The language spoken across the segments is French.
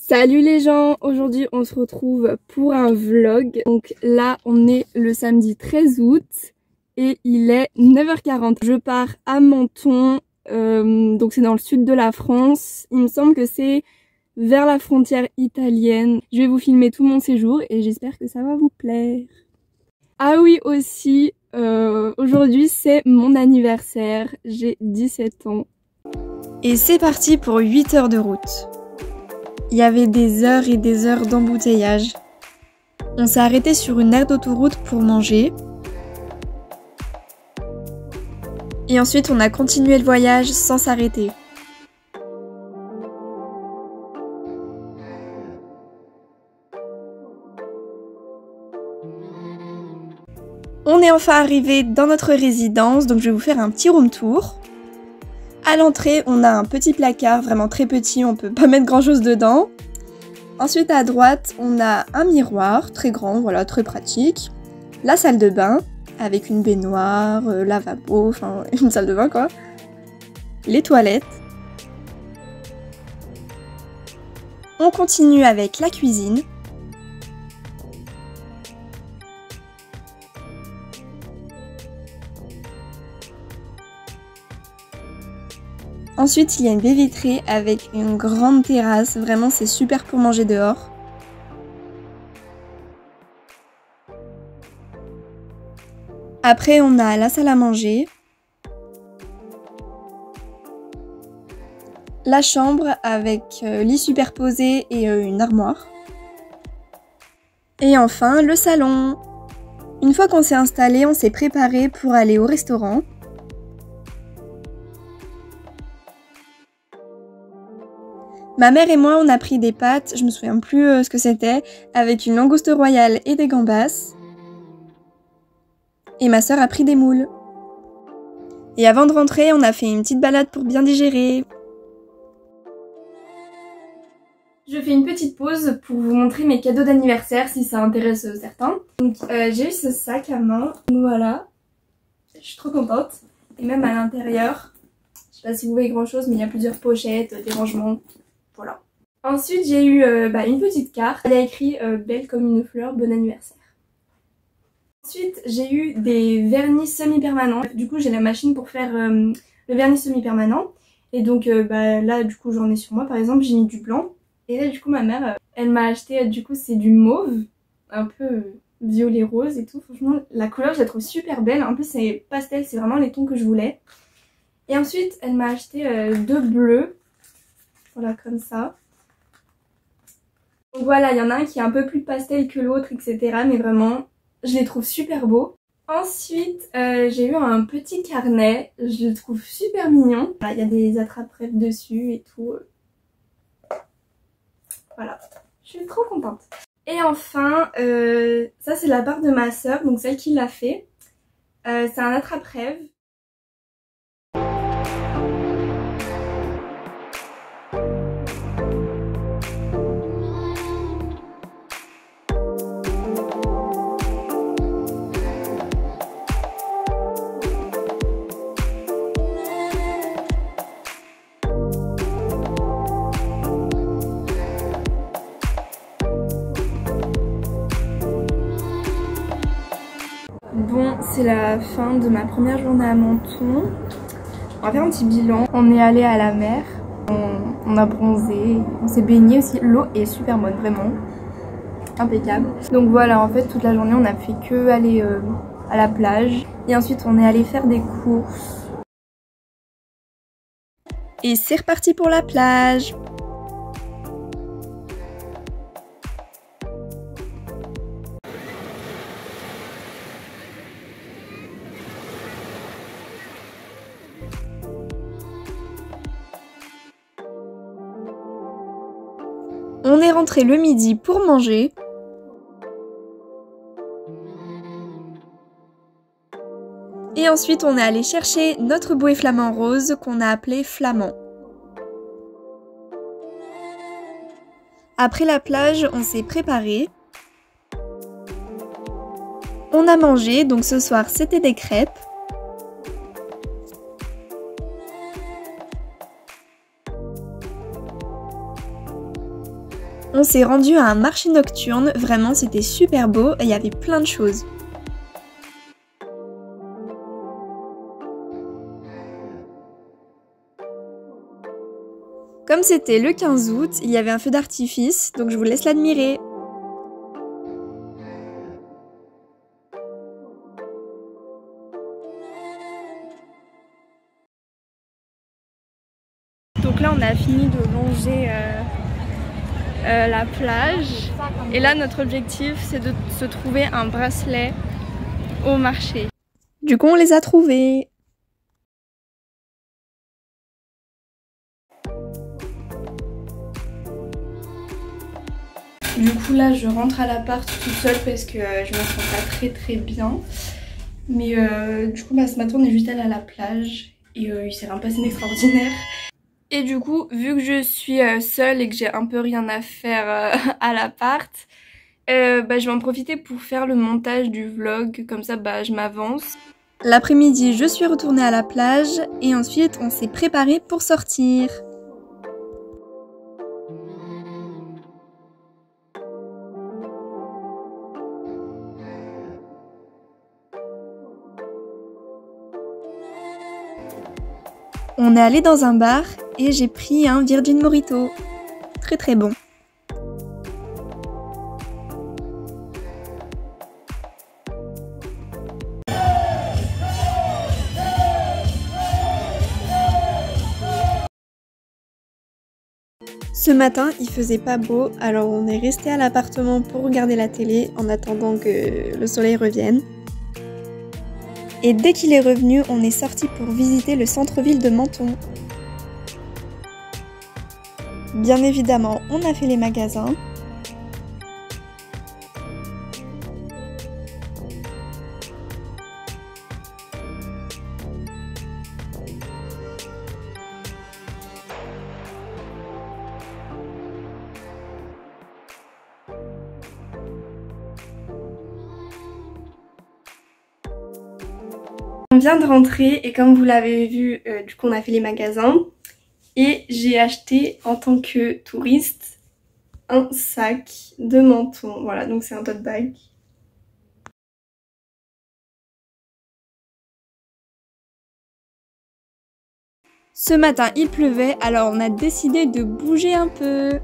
Salut les gens, aujourd'hui on se retrouve pour un vlog. Donc là on est le samedi 13 août et il est 9h40. Je pars à Menton, donc c'est dans le sud de la France. Il me semble que c'est vers la frontière italienne. Je vais vous filmer tout mon séjour et j'espère que ça va vous plaire. Ah oui aussi, aujourd'hui c'est mon anniversaire, j'ai 17 ans. Et c'est parti pour 8 heures de route. Il y avait des heures et des heures d'embouteillage. On s'est arrêté sur une aire d'autoroute pour manger. Et ensuite on a continué le voyage sans s'arrêter. On est enfin arrivé dans notre résidence, donc je vais vous faire un petit room tour. À l'entrée, on a un petit placard, vraiment très petit, on peut pas mettre grand chose dedans. Ensuite à droite, on a un miroir très grand, voilà, très pratique. La salle de bain, avec une baignoire, lavabo, enfin une salle de bain quoi. Les toilettes. On continue avec la cuisine. Ensuite, il y a une baie vitrée avec une grande terrasse. Vraiment, c'est super pour manger dehors. Après, on a la salle à manger. La chambre avec lit superposé et une armoire. Et enfin, le salon. Une fois qu'on s'est installé, on s'est préparé pour aller au restaurant. Ma mère et moi, on a pris des pâtes, je me souviens plus ce que c'était, avec une langouste royale et des gambas. Et ma sœur a pris des moules. Et avant de rentrer, on a fait une petite balade pour bien digérer. Je fais une petite pause pour vous montrer mes cadeaux d'anniversaire si ça intéresse certains. Donc j'ai eu ce sac à main, voilà. Je suis trop contente. Et même à l'intérieur, je sais pas si vous voyez grand chose, mais il y a plusieurs pochettes, des rangements. Voilà. Ensuite, j'ai eu une petite carte. Elle a écrit belle comme une fleur, bon anniversaire. Ensuite, j'ai eu des vernis semi-permanents. Du coup, j'ai la machine pour faire le vernis semi-permanent. Et donc là, du coup, j'en ai sur moi. Par exemple, j'ai mis du blanc. Et là, du coup, ma mère, elle m'a acheté, du coup, c'est du mauve. Un peu violet rose et tout. Franchement, la couleur, je la trouve super belle. En plus, c'est pastel, c'est vraiment les tons que je voulais. Et ensuite, elle m'a acheté deux bleus. Voilà, comme ça. Donc voilà, il y en a un qui est un peu plus pastel que l'autre, etc. Mais vraiment, je les trouve super beaux. Ensuite, j'ai eu un petit carnet. Je le trouve super mignon. Il y a des attrape-rêves dessus et tout. Voilà, je suis trop contente. Et enfin, ça c'est la part de ma sœur, donc celle qui l'a fait. C'est un attrape-rêve. Bon, c'est la fin de ma première journée à Menton. On va faire un petit bilan. On est allé à la mer, on a bronzé, on s'est baigné aussi. L'eau est super bonne, vraiment. Impeccable. Donc voilà, en fait, toute la journée, on a fait que aller à la plage. Et ensuite, on est allé faire des courses. Et c'est reparti pour la plage. On est rentré le midi pour manger. Et ensuite, on est allé chercher notre bouée flamant rose qu'on a appelé Flamand. Après la plage, on s'est préparé. On a mangé, donc ce soir, c'était des crêpes. On s'est rendu à un marché nocturne, vraiment c'était super beau et il y avait plein de choses. Comme c'était le 15 août, il y avait un feu d'artifice, donc je vous laisse l'admirer. Donc là on a fini de longer la plage et là notre objectif c'est de se trouver un bracelet au marché. Du coup on les a trouvés. Du coup là je rentre à l'appart toute seule parce que je me sens pas très bien. Mais du coup ce matin on est juste allé à la plage et il s'est rien passé d'extraordinaire. Et du coup vu que je suis seule et que j'ai un peu rien à faire à l'appart, je vais en profiter pour faire le montage du vlog, comme ça je m'avance. L'après-midi je suis retournée à la plage et ensuite on s'est préparé pour sortir. On est allé dans un bar et j'ai pris un Virgin Mojito. Très bon. Ce matin, il faisait pas beau, alors on est resté à l'appartement pour regarder la télé en attendant que le soleil revienne. Et dès qu'il est revenu, on est sorti pour visiter le centre-ville de Menton. Bien évidemment, on a fait les magasins. On vient de rentrer et comme vous l'avez vu, du coup on a fait les magasins et j'ai acheté en tant que touriste un sac de Menton. Voilà, donc c'est un tote bag. Ce matin il pleuvait, alors on a décidé de bouger un peu.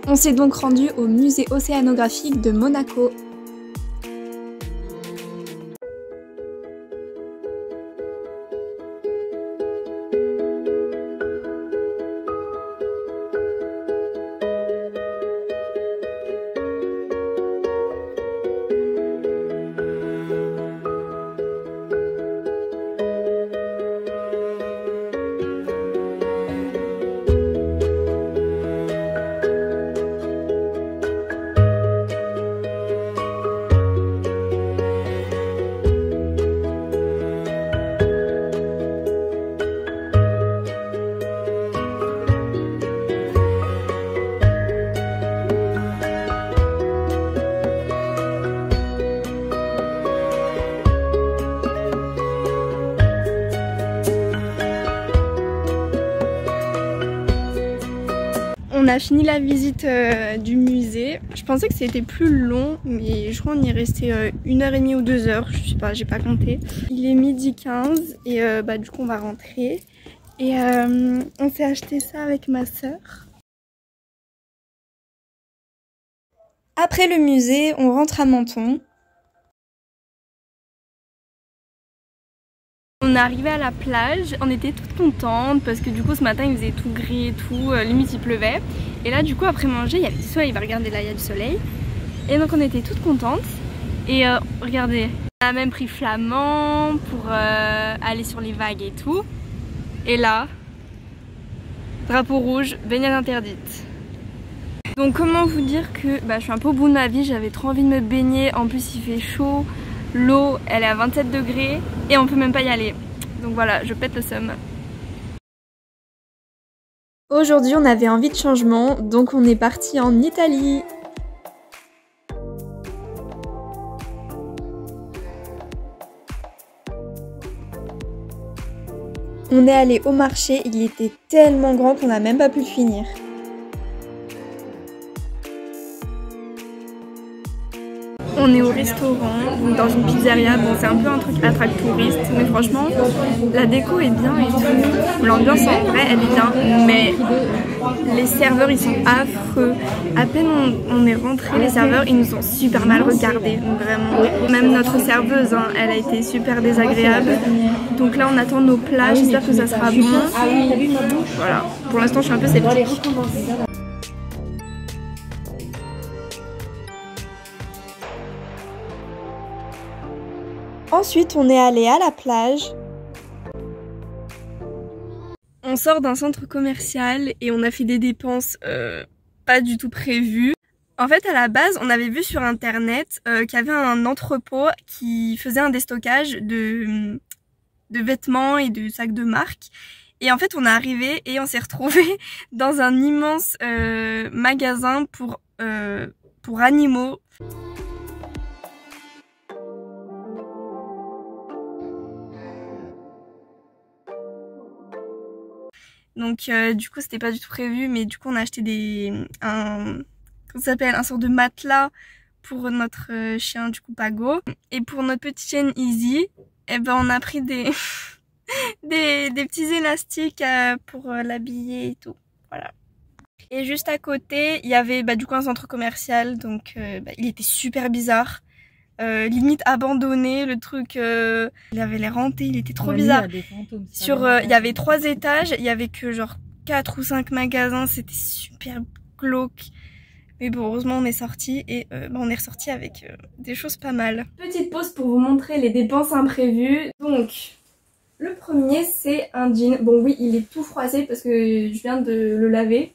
On s'est donc rendu au musée océanographique de Monaco. On a fini la visite du musée. Je pensais que c'était plus long, mais je crois qu'on y est resté 1h30 ou 2h, je sais pas, j'ai pas compté. Il est 12h15 et du coup on va rentrer. Et on s'est acheté ça avec ma sœur. Après le musée, on rentre à Menton. On est arrivé à la plage, on était toutes contentes parce que du coup ce matin il faisait tout gris et tout, limite il pleuvait. Et là du coup après manger il y avait du soleil, regardez là il y a du soleil. Et donc on était toutes contentes. Et regardez, on a même pris flamand pour aller sur les vagues et tout. Et là, drapeau rouge, baignade interdite. Donc comment vous dire que je suis un peu au bout de ma vie, j'avais trop envie de me baigner, en plus il fait chaud. L'eau elle est à 27 degrés et on peut même pas y aller. Donc voilà, je pète le seum. Aujourd'hui, on avait envie de changement, donc on est parti en Italie. On est allé au marché, il était tellement grand qu'on n'a même pas pu le finir. On est au restaurant, donc dans une pizzeria. Bon, c'est un peu un truc attract touriste, mais franchement, la déco est bien et tout. L'ambiance en vrai, elle est bien, mais les serveurs ils sont affreux. À peine on est rentré, les serveurs ils nous ont super mal regardés, donc vraiment. Même notre serveuse, hein, elle a été super désagréable. Donc là, on attend nos plats. J'espère que ça sera bon. Voilà. Pour l'instant, je suis un peu sceptique. Ensuite, on est allé à la plage. On sort d'un centre commercial et on a fait des dépenses pas du tout prévues. En fait, à la base, on avait vu sur internet qu'il y avait un entrepôt qui faisait un déstockage de vêtements et de sacs de marque. Et en fait, on est arrivé et on s'est retrouvé dans un immense magasin pour animaux. Donc du coup c'était pas du tout prévu, mais du coup on a acheté un sort de matelas pour notre chien du coup Pago. Et pour notre petite chienne Izzy, eh ben on a pris des des petits élastiques pour l'habiller et tout. Voilà. Et juste à côté il y avait du coup un centre commercial, donc il était super bizarre. Limite abandonné, le truc il avait l'air hanté, il était trop bizarre. Il y avait 3 étages, il y avait que genre 4 ou 5 magasins, c'était super glauque. Mais bon, heureusement on est sorti et on est ressorti avec des choses pas mal. Petite pause pour vous montrer les dépenses imprévues. Donc le premier c'est un jean. Bon oui, il est tout froissé parce que je viens de le laver.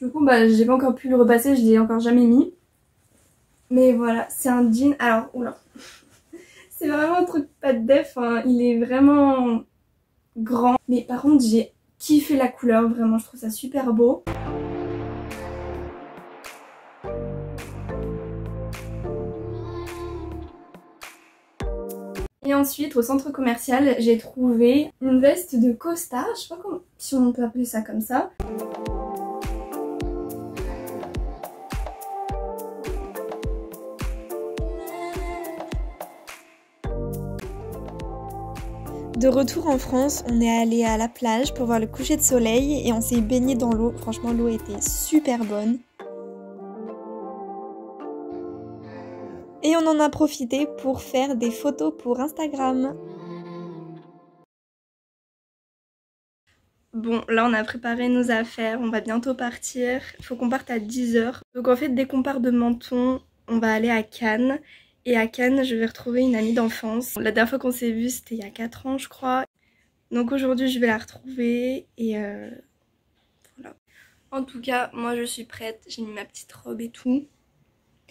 Du coup j'ai pas encore pu le repasser, je l'ai encore jamais mis. Mais voilà, c'est un jean. Alors, oula. C'est vraiment un truc pas de def, hein. Il est vraiment grand. Mais par contre, j'ai kiffé la couleur, vraiment, je trouve ça super beau. Et ensuite, au centre commercial, j'ai trouvé une veste de costard. Je sais pas si on peut appeler ça comme ça. De retour en France, on est allé à la plage pour voir le coucher de soleil et on s'est baigné dans l'eau. Franchement, l'eau était super bonne. Et on en a profité pour faire des photos pour Instagram. Bon, là on a préparé nos affaires, on va bientôt partir. Il faut qu'on parte à 10 h. Donc en fait, dès qu'on part de Menton, on va aller à Cannes. Et à Cannes, je vais retrouver une amie d'enfance. La dernière fois qu'on s'est vu, c'était il y a 4 ans, je crois. Donc aujourd'hui, je vais la retrouver et voilà. En tout cas, moi je suis prête. J'ai mis ma petite robe et tout.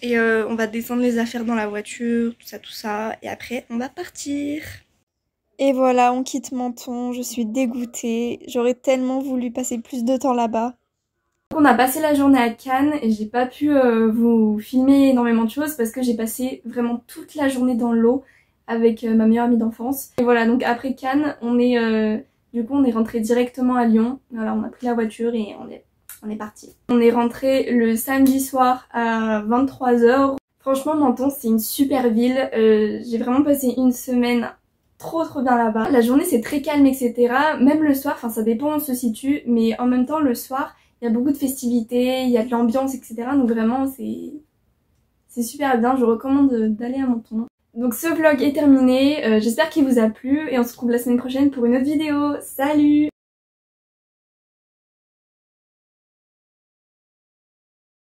Et on va descendre les affaires dans la voiture, tout ça. Et après, on va partir. Et voilà, on quitte Menton. Je suis dégoûtée. J'aurais tellement voulu passer plus de temps là-bas. On a passé la journée à Cannes et j'ai pas pu vous filmer énormément de choses parce que j'ai passé vraiment toute la journée dans l'eau avec ma meilleure amie d'enfance. Et voilà, donc après Cannes, on est rentré directement à Lyon. Voilà, on a pris la voiture et on est parti. On est rentré le samedi soir à 23 h. Franchement, Menton, c'est une super ville. J'ai vraiment passé une semaine trop bien là-bas. La journée, c'est très calme, etc. Même le soir, enfin ça dépend où on se situe, mais en même temps, le soir, il y a beaucoup de festivités, il y a de l'ambiance, etc. Donc vraiment, c'est super bien. Je recommande d'aller à Menton. Donc ce vlog est terminé. J'espère qu'il vous a plu et on se retrouve la semaine prochaine pour une autre vidéo. Salut!